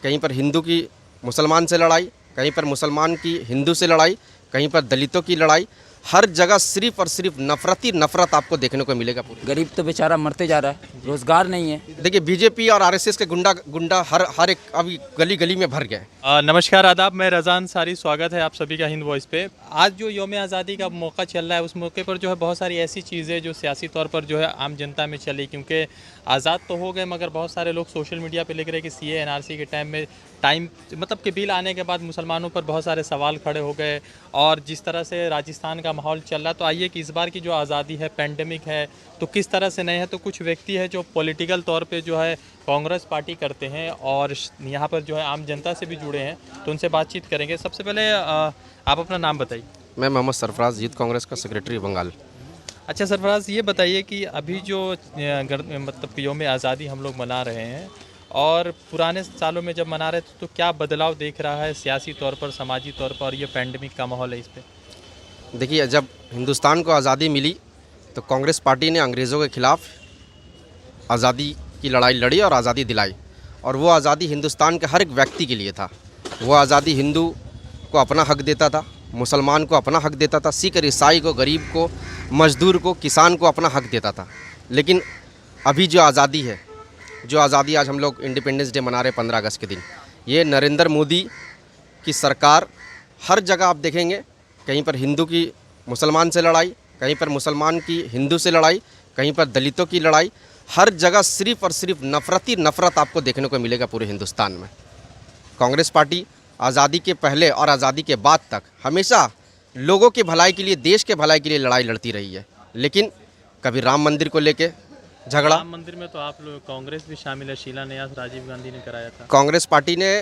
कहीं पर हिंदू की मुसलमान से लड़ाई, कहीं पर मुसलमान की हिंदू से लड़ाई, कहीं पर दलितों की लड़ाई। हर जगह सिर्फ और सिर्फ नफरत ही नफरत आपको देखने को मिलेगा पूरे। गरीब तो बेचारा मरते जा रहा है, रोजगार नहीं है। देखिए बीजेपी और आरएसएस के गुंडा हर एक अभी गली गली में भर गए। नमस्कार आदाब, मैं रज़ान सारी, स्वागत है आप सभी का हिंद वॉइस पे। आज जो यौम आज़ादी का मौका चल रहा है, उस मौके पर जो है बहुत सारी ऐसी चीज़ें जो सियासी तौर पर जो है आम जनता में चली, क्योंकि आज़ाद तो हो गए मगर बहुत सारे लोग सोशल मीडिया पे लिख रहे हैं कि सीए एनआरसी के टाइम मतलब कि बिल आने के बाद मुसलमानों पर बहुत सारे सवाल खड़े हो गए। और जिस तरह से राजस्थान का माहौल चल रहा है, तो आइए कि इस बार की जो आज़ादी है, पैंडेमिक है, तो किस तरह से नहीं है। तो कुछ व्यक्ति है जो पॉलिटिकल तौर पे जो है कांग्रेस पार्टी करते हैं और यहाँ पर जो है आम जनता से भी जुड़े हैं, तो उनसे बातचीत करेंगे। सबसे पहले आप अपना नाम बताइए। मैं मोहम्मद सरफराज, यूथ कांग्रेस का सेक्रेटरी बंगाल। अच्छा सरफराज, ये बताइए कि अभी जो मतलब यौम आज़ादी हम लोग मना रहे हैं और पुराने सालों में जब मना रहे थे, तो क्या बदलाव देख रहा है सियासी तौर पर, समाजी तौर पर, और ये पैंडेमिक का माहौल है इस पर? देखिए, जब हिंदुस्तान को आज़ादी मिली तो कांग्रेस पार्टी ने अंग्रेज़ों के खिलाफ आज़ादी की लड़ाई लड़ी और आज़ादी दिलाई। और वो आज़ादी हिंदुस्तान के हर एक व्यक्ति के लिए था। वो आज़ादी हिंदू को अपना हक देता था, मुसलमान को अपना हक देता था, सिख और ईसाई को, गरीब को, मजदूर को, किसान को अपना हक देता था। लेकिन अभी जो आज़ादी है, जो आज़ादी आज हम लोग इंडिपेंडेंस डे मना रहे 15 अगस्त के दिन, ये नरेंद्र मोदी की सरकार, हर जगह आप देखेंगे कहीं पर हिंदू की मुसलमान से लड़ाई, कहीं पर मुसलमान की हिंदू से लड़ाई, कहीं पर दलितों की लड़ाई। हर जगह सिर्फ और सिर्फ नफरत ही नफरत आपको देखने को मिलेगा पूरे हिंदुस्तान में। कांग्रेस पार्टी आज़ादी के पहले और आज़ादी के बाद तक हमेशा लोगों के भलाई के लिए, देश के भलाई के लिए लड़ाई लड़ती रही है। लेकिन कभी राम मंदिर को लेके झगड़ा, राम मंदिर में तो आप लोग कांग्रेस भी शामिल है, शिलान्यास राजीव गांधी ने कराया था। कांग्रेस पार्टी ने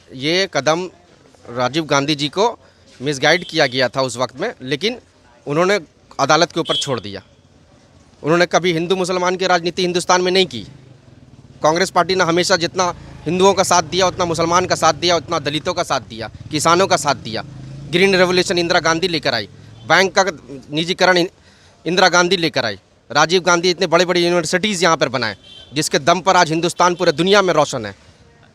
ये कदम, राजीव गांधी जी को मिसगाइड किया गया था उस वक्त में, लेकिन उन्होंने अदालत के ऊपर छोड़ दिया। उन्होंने कभी हिंदू मुसलमान की राजनीति हिंदुस्तान में नहीं की। कांग्रेस पार्टी ने हमेशा जितना हिंदुओं का साथ दिया, उतना मुसलमान का साथ दिया, उतना दलितों का साथ दिया, किसानों का साथ दिया। ग्रीन रेवोल्यूशन इंदिरा गांधी लेकर आई, बैंक का निजीकरण इंदिरा गांधी लेकर आई, राजीव गांधी इतने बड़े बड़े यूनिवर्सिटीज़ यहाँ पर बनाए, जिसके दम पर आज हिंदुस्तान पूरे दुनिया में रोशन है।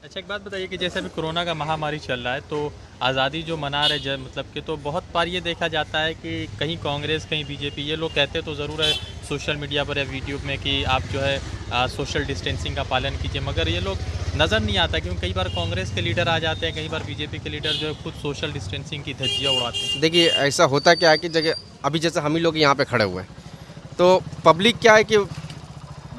अच्छा, एक बात बताइए कि जैसे अभी कोरोना का महामारी चल रहा है, तो आज़ादी जो मना रहे मतलब कि, तो बहुत बार ये देखा जाता है कि कहीं कांग्रेस, कहीं बीजेपी, ये लोग कहते तो ज़रूर है सोशल मीडिया पर या वीडियो में कि आप जो है सोशल डिस्टेंसिंग का पालन कीजिए, मगर ये लोग नज़र नहीं आता, क्योंकि कई बार कांग्रेस के लीडर आ जाते हैं, कई बार बीजेपी के लीडर जो है खुद सोशल डिस्टेंसिंग की धज्जियाँ उड़ाते हैं। देखिए, ऐसा होता क्या है कि जगह अभी जैसे हम ही लोग यहाँ पे खड़े हुए हैं, तो पब्लिक क्या है कि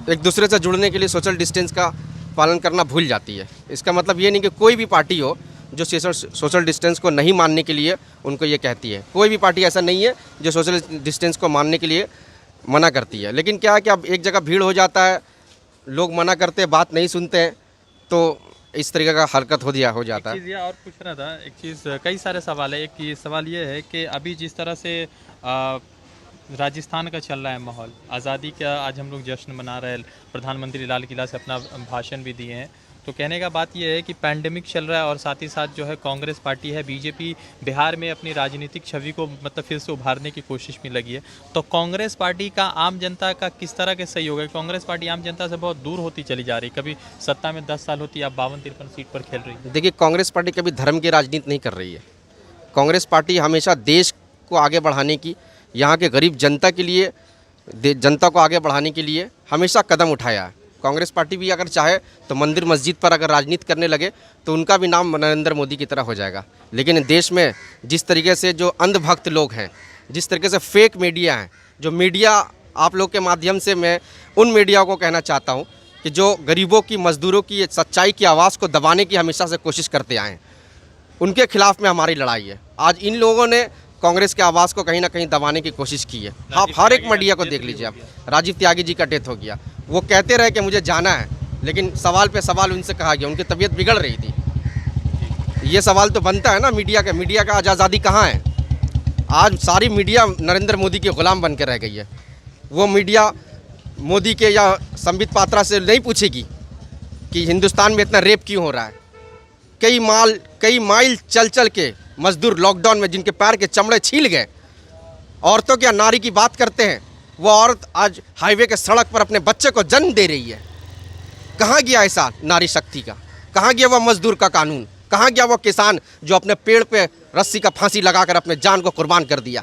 एक दूसरे से जुड़ने के लिए सोशल डिस्टेंस का पालन करना भूल जाती है। इसका मतलब ये नहीं कि कोई भी पार्टी हो जो सोशल डिस्टेंस को नहीं मानने के लिए उनको ये कहती है। कोई भी पार्टी ऐसा नहीं है जो सोशल डिस्टेंस को मानने के लिए मना करती है। लेकिन क्या है कि अब एक जगह भीड़ हो जाता है, लोग मना करते हैं, बात नहीं सुनते हैं, तो इस तरीके का हरकत हो जाता है। एक चीज़ ये और पूछना था, एक चीज़, कई सारे सवाल है। एक ये सवाल ये है कि अभी जिस तरह से राजस्थान का चल रहा है माहौल, आज़ादी का आज हम लोग जश्न मना रहे हैं, प्रधानमंत्री लाल किला से अपना भाषण भी दिए हैं, तो कहने का बात यह है कि पैंडेमिक चल रहा है और साथ ही साथ जो है कांग्रेस पार्टी है, बीजेपी बिहार में अपनी राजनीतिक छवि को मतलब फिर से उभारने की कोशिश में लगी है, तो कांग्रेस पार्टी का आम जनता का किस तरह के सहयोग है? कांग्रेस पार्टी आम जनता से बहुत दूर होती चली जा रही है, कभी सत्ता में 10 साल होती है, अब 52-53 सीट पर खेल रही है। देखिए, कांग्रेस पार्टी कभी धर्म की राजनीति नहीं कर रही है। कांग्रेस पार्टी हमेशा देश को आगे बढ़ाने की, यहाँ के गरीब जनता के लिए, जनता को आगे बढ़ाने के लिए हमेशा कदम उठाया है। कांग्रेस पार्टी भी अगर चाहे तो मंदिर मस्जिद पर अगर राजनीति करने लगे तो उनका भी नाम नरेंद्र मोदी की तरह हो जाएगा। लेकिन देश में जिस तरीके से जो अंधभक्त लोग हैं, जिस तरीके से फेक मीडिया हैं, जो मीडिया, आप लोग के माध्यम से मैं उन मीडिया को कहना चाहता हूँ कि जो गरीबों की, मजदूरों की सच्चाई की आवाज़ को दबाने की हमेशा से कोशिश करते आए हैं, उनके खिलाफ में हमारी लड़ाई है। आज इन लोगों ने कांग्रेस के आवाज़ को कहीं ना कहीं दबाने की कोशिश की है। आप हर एक मीडिया को देख लीजिए, आप राजीव त्यागी जी का डेथ हो गया, वो कहते रहे कि मुझे जाना है, लेकिन सवाल पे सवाल उनसे कहा गया, उनकी तबीयत बिगड़ रही थी। ये सवाल तो बनता है ना मीडिया का आज आज़ादी कहाँ है? आज सारी मीडिया नरेंद्र मोदी के गुलाम बन के रह गई है। वो मीडिया मोदी के या संबित पात्रा से नहीं पूछेगी कि हिंदुस्तान में इतना रेप क्यों हो रहा है। कई माइल चल चल के मजदूर लॉकडाउन में जिनके पैर के चमड़े छील गए, औरतों की, नारी की बात करते हैं, वो औरत आज हाईवे के सड़क पर अपने बच्चे को जन्म दे रही है। कहाँ गया ऐसा नारी शक्ति का? कहाँ गया वह मजदूर का कानून? कहाँ गया वो किसान जो अपने पेड़ पे रस्सी का फांसी लगाकर अपने जान को कुर्बान कर दिया?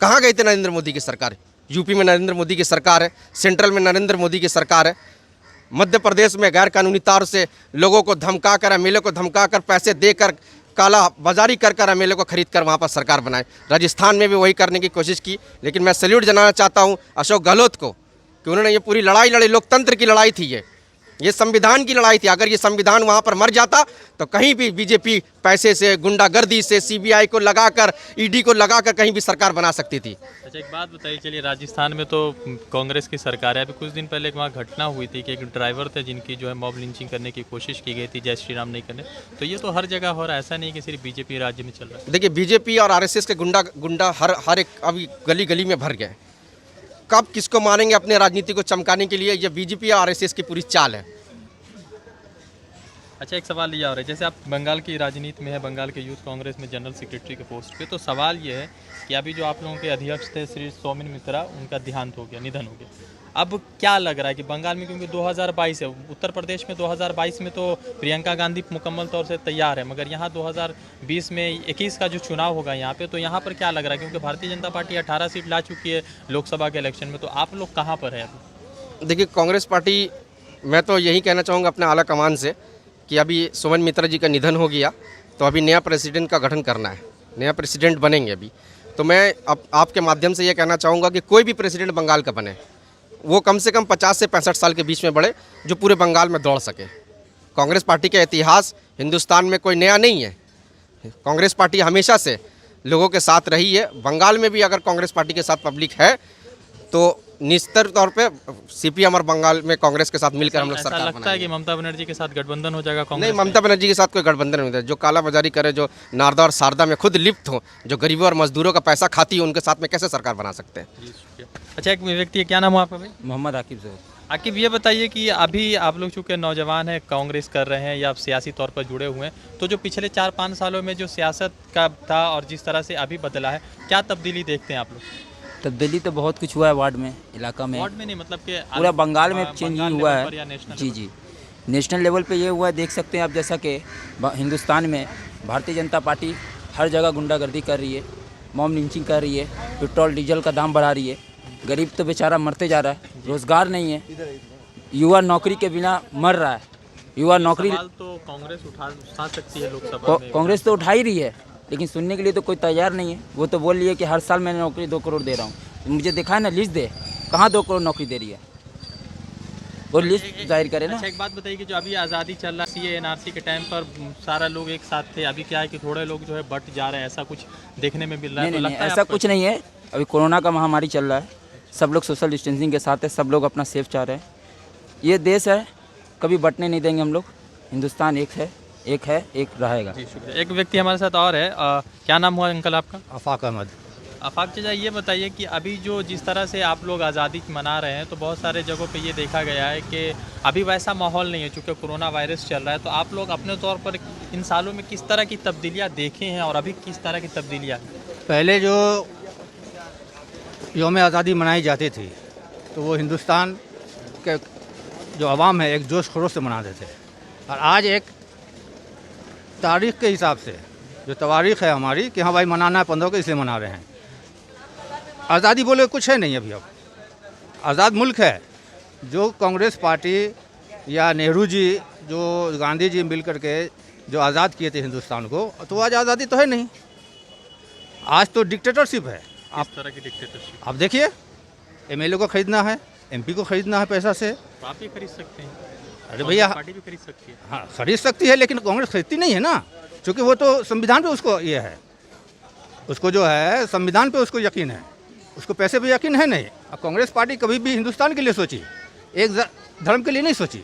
कहाँ गए थे नरेंद्र मोदी की सरकार? यूपी में नरेंद्र मोदी की सरकार है, सेंट्रल में नरेंद्र मोदी की सरकार है, मध्य प्रदेश में गैर कानूनी तौर से लोगों को धमका कर, एमएलए को धमका कर, पैसे देकर, काला बाजारी कर एमएलए को खरीद कर वहाँ पर सरकार बनाए। राजस्थान में भी वही करने की कोशिश की, लेकिन मैं सैल्यूट जनाना चाहता हूँ अशोक गहलोत को कि उन्होंने ये पूरी लड़ाई लड़ी। लोकतंत्र की लड़ाई थी, ये संविधान की लड़ाई थी। अगर ये संविधान वहाँ पर मर जाता तो कहीं भी बीजेपी पैसे से, गुंडागर्दी से, सीबीआई को लगाकर, ईडी को लगाकर कहीं भी सरकार बना सकती थी। अच्छा, एक बात बताइए, चलिए राजस्थान में तो कांग्रेस की सरकार है। अभी कुछ दिन पहले वहाँ घटना हुई थी कि एक ड्राइवर थे जिनकी जो है मॉब लिंचिंग करने की कोशिश की गई थी, जय श्री राम नहीं करने। तो ये तो हर जगह हो रहा है, ऐसा नहीं कि सिर्फ बीजेपी राज्य में चल रहा है। देखिए, बीजेपी और आरएसएस के गुंडा हर एक अभी गली गली में भर गए। कब किसको मारेंगे अपने राजनीति को चमकाने के लिए, ये बीजेपी और आरएसएस की पूरी चाल है। अच्छा, एक सवाल ये आ रहा है, जैसे आप बंगाल की राजनीति में है, बंगाल के यूथ कांग्रेस में जनरल सेक्रेटरी के पोस्ट पे, तो सवाल ये है कि अभी जो आप लोगों के अध्यक्ष थे श्री सोमेन मित्रा, उनका देहांत हो गया, निधन हो गया। अब क्या लग रहा है कि बंगाल में, क्योंकि 2022 है, उत्तर प्रदेश में 2022 में तो प्रियंका गांधी मुकम्मल तौर से तैयार है, मगर यहाँ 2020 में 21 का जो चुनाव होगा यहाँ पे, तो यहाँ पर क्या लग रहा है, क्योंकि भारतीय जनता पार्टी 18 सीट ला चुकी है लोकसभा के इलेक्शन में, तो आप लोग कहाँ पर है अभी? देखिए, कांग्रेस पार्टी, मैं तो यही कहना चाहूँगा अपने आला कमान से कि अभी सोमेन मित्रा जी का निधन हो गया तो अभी नया प्रेसिडेंट का गठन करना है, नया प्रेसिडेंट बनेंगे अभी। तो मैं अब आपके माध्यम से ये कहना चाहूँगा कि कोई भी प्रेसिडेंट बंगाल का बने, वो कम से कम 50 से 65 साल के बीच में बढ़े, जो पूरे बंगाल में दौड़ सके। कांग्रेस पार्टी का इतिहास हिंदुस्तान में कोई नया नहीं है। कांग्रेस पार्टी हमेशा से लोगों के साथ रही है। बंगाल में भी अगर कांग्रेस पार्टी के साथ पब्लिक है तो निश्चित तौर पे सीपीएम और बंगाल में कांग्रेस के साथ मिलकर हम लोग सरकार लगता है कि ममता बनर्जी के साथ गठबंधन हो जाएगा कांग्रेस? नहीं, ममता बनर्जी के साथ कोई गठबंधन नहीं होता है। जो कालाबाजारी करे, जो नारदा और शारदा में खुद लिप्त हो, जो गरीबों और मजदूरों का पैसा खाती है, उनके साथ में कैसे सरकार बना सकते हैं? अच्छा, एक व्यक्ति है, क्या नाम है आपका भाई? मोहम्मद आकिब ज़ैद। आकिब, ये बताइए कि अभी आप लोग चूँकि नौजवान हैं, कांग्रेस कर रहे हैं या आप सियासी तौर पर जुड़े हुए हैं, तो जो पिछले 4-5 सालों में जो सियासत का था और जिस तरह से अभी बदला है, क्या तब्दीली देखते हैं आप लोग? तब्दीली तो बहुत कुछ हुआ है वार्ड में, इलाका में, वार्ड में नहीं, मतलब कि पूरा बंगाल में चेंज ही हुआ है। जी जी। जी, नेशनल लेवल पे ये हुआ है, देख सकते हैं आप, जैसा कि हिंदुस्तान में भारतीय जनता पार्टी हर जगह गुंडागर्दी कर रही है, मॉब लिंचिंग कर रही है, पेट्रोल डीजल का दाम बढ़ा रही है, गरीब तो बेचारा मरते जा रहा है, रोज़गार नहीं है, युवा नौकरी के बिना मर रहा है। युवा नौकरी तो कांग्रेस उठा सकती है लोकसभा में। कांग्रेस तो उठा ही रही है, लेकिन सुनने के लिए तो कोई तैयार नहीं है। वो तो बोल रही है कि हर साल मैंने नौकरी 2 करोड़ दे रहा हूँ। मुझे दिखाए ना, लिस्ट दे, कहाँ 2 करोड़ नौकरी दे रही है, वो लिस्ट जाहिर करे ना। अच्छा, एक बात बताइए कि जो अभी आज़ादी चल रहा है, सीए एनआरसी के टाइम पर सारा लोग एक साथ थे, अभी क्या है कि थोड़े लोग जो है बट जा रहे हैं, ऐसा कुछ देखने में मिल रहा है? नहीं, नहीं, ऐसा कुछ नहीं है। अभी कोरोना का महामारी चल रहा है, सब लोग सोशल डिस्टेंसिंग के साथ है, सब लोग अपना सेफ चाह रहे हैं। ये देश है, कभी बटने नहीं देंगे हम लोग। हिंदुस्तान एक है, एक रहेगा। जी, शुक्रिया। एक व्यक्ति हमारे साथ और है, क्या नाम हुआ अंकल आपका? आफाक अहमद। आफाक चाचा, ये बताइए कि अभी जो जिस तरह से आप लोग आज़ादी मना रहे हैं, तो बहुत सारे जगहों पे ये देखा गया है कि अभी वैसा माहौल नहीं है, चूँकि कोरोना वायरस चल रहा है। तो आप लोग अपने तौर पर इन सालों में किस तरह की तब्दीलियाँ देखे हैं और अभी किस तरह की तब्दीलियाँ? पहले जो यौम आज़ादी मनाई जाती थी तो वो हिंदुस्तान के जो अवाम है एक जोश खरोश से मनाते थे, और आज एक तारीख़ के हिसाब से जो तवारीख़ है हमारी कि हाँ भाई मनाना है 15 को, इसलिए मना रहे हैं। आज़ादी बोले कुछ है नहीं अभी। अब आज़ाद मुल्क है। जो कांग्रेस पार्टी या नेहरू जी, जो गांधी जी मिल करके जो आज़ाद किए थे हिंदुस्तान को, तो आज आज़ादी तो है नहीं, आज तो डिक्टेटरशिप है। आप तरह की डिक्टेटरशिप आप देखिए, एमएलए को खरीदना है, एमपी को खरीदना है पैसा से। तो आप भी खरीद सकते हैं। अरे भैया, पार्टी भी खरीद सकती है। हाँ खरीद सकती है, लेकिन कांग्रेस खरीदती नहीं है ना, क्योंकि वो तो संविधान पे उसको ये है, उसको जो है संविधान पे उसको यकीन है, उसको पैसे पे यकीन है नहीं। अब कांग्रेस पार्टी कभी भी हिंदुस्तान के लिए सोची, एक धर्म के लिए नहीं सोची।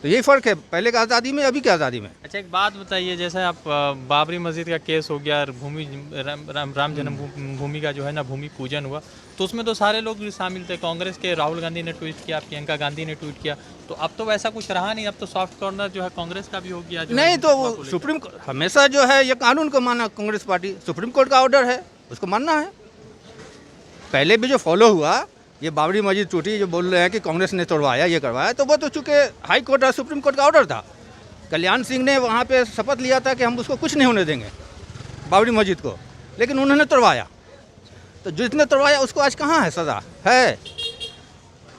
तो यही फ़र्क है पहले का आज़ादी में, अभी की आज़ादी में। अच्छा, एक बात बताइए, जैसे आप बाबरी मस्जिद का केस हो गया, भूमि राम जन्मभूमि का जो है ना भूमि पूजन हुआ, तो उसमें तो सारे लोग शामिल थे। कांग्रेस के राहुल गांधी ने ट्वीट किया, प्रियंका गांधी ने ट्वीट किया, तो अब तो वैसा कुछ रहा नहीं। अब तो सॉफ्ट कॉर्नर जो है कांग्रेस का भी हो गया। नहीं तो वो सुप्रीम कोर्ट हमेशा जो है ये कानून को माना कांग्रेस पार्टी, सुप्रीम कोर्ट का ऑर्डर है उसको मानना है। पहले भी जो फॉलो हुआ ये बाबरी मस्जिद टूटी जो बोल रहे हैं कि कांग्रेस ने तोड़वाया ये करवाया, तो वो तो चूँकि हाई कोर्ट और सुप्रीम कोर्ट का ऑर्डर था। कल्याण सिंह ने वहाँ पे शपथ लिया था कि हम उसको कुछ नहीं होने देंगे बाबरी मस्जिद को, लेकिन उन्होंने तोड़वाया। तो जिसने तोड़वाया उसको आज कहाँ है सज़ा है?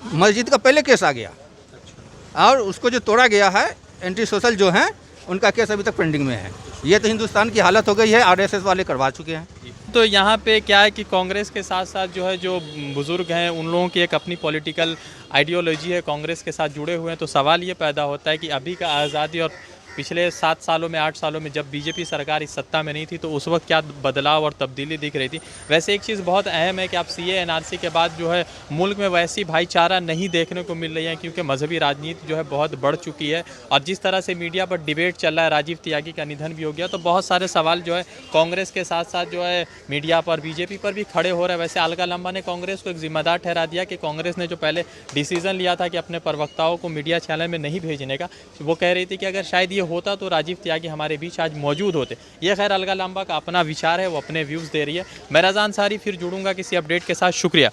मस्जिद का पहले केस आ गया और उसको जो तोड़ा गया है एंटी सोशल जो हैं उनका केस अभी तक पेंडिंग में है। ये तो हिंदुस्तान की हालत हो गई है, आरएसएस वाले करवा चुके हैं। तो यहाँ पे क्या है कि कांग्रेस के साथ साथ जो है जो बुज़ुर्ग हैं उन लोगों की एक अपनी पॉलिटिकल आइडियोलॉजी है, कांग्रेस के साथ जुड़े हुए हैं। तो सवाल ये पैदा होता है कि अभी का आज़ादी और पिछले 7 सालों में 8 सालों में जब बीजेपी सरकार इस सत्ता में नहीं थी तो उस वक्त क्या बदलाव और तब्दीली दिख रही थी। वैसे एक चीज़ बहुत अहम है कि आप सीए एनआरसी के बाद जो है मुल्क में वैसी भाईचारा नहीं देखने को मिल रही है, क्योंकि मजहबी राजनीति जो है बहुत बढ़ चुकी है। और जिस तरह से मीडिया पर डिबेट चल रहा है, राजीव त्यागी का निधन भी हो गया, तो बहुत सारे सवाल जो है कांग्रेस के साथ साथ जो है मीडिया पर बीजेपी पर भी खड़े हो रहे हैं। वैसे अलका लांबा ने कांग्रेस को एक जिम्मेदार ठहरा दिया कि कांग्रेस ने जो पहले डिसीजन लिया था कि अपने प्रवक्ताओं को मीडिया चैनल में नहीं भेजने का, वो कह रही थी कि अगर शायद ये होता तो राजीव त्यागी हमारे बीच आज मौजूद होते। ये खैर अलका लांबा का अपना विचार है, वो अपने व्यूज़ दे रही है। मैं रज़ा अंसारी फिर जुड़ूंगा किसी अपडेट के साथ। शुक्रिया।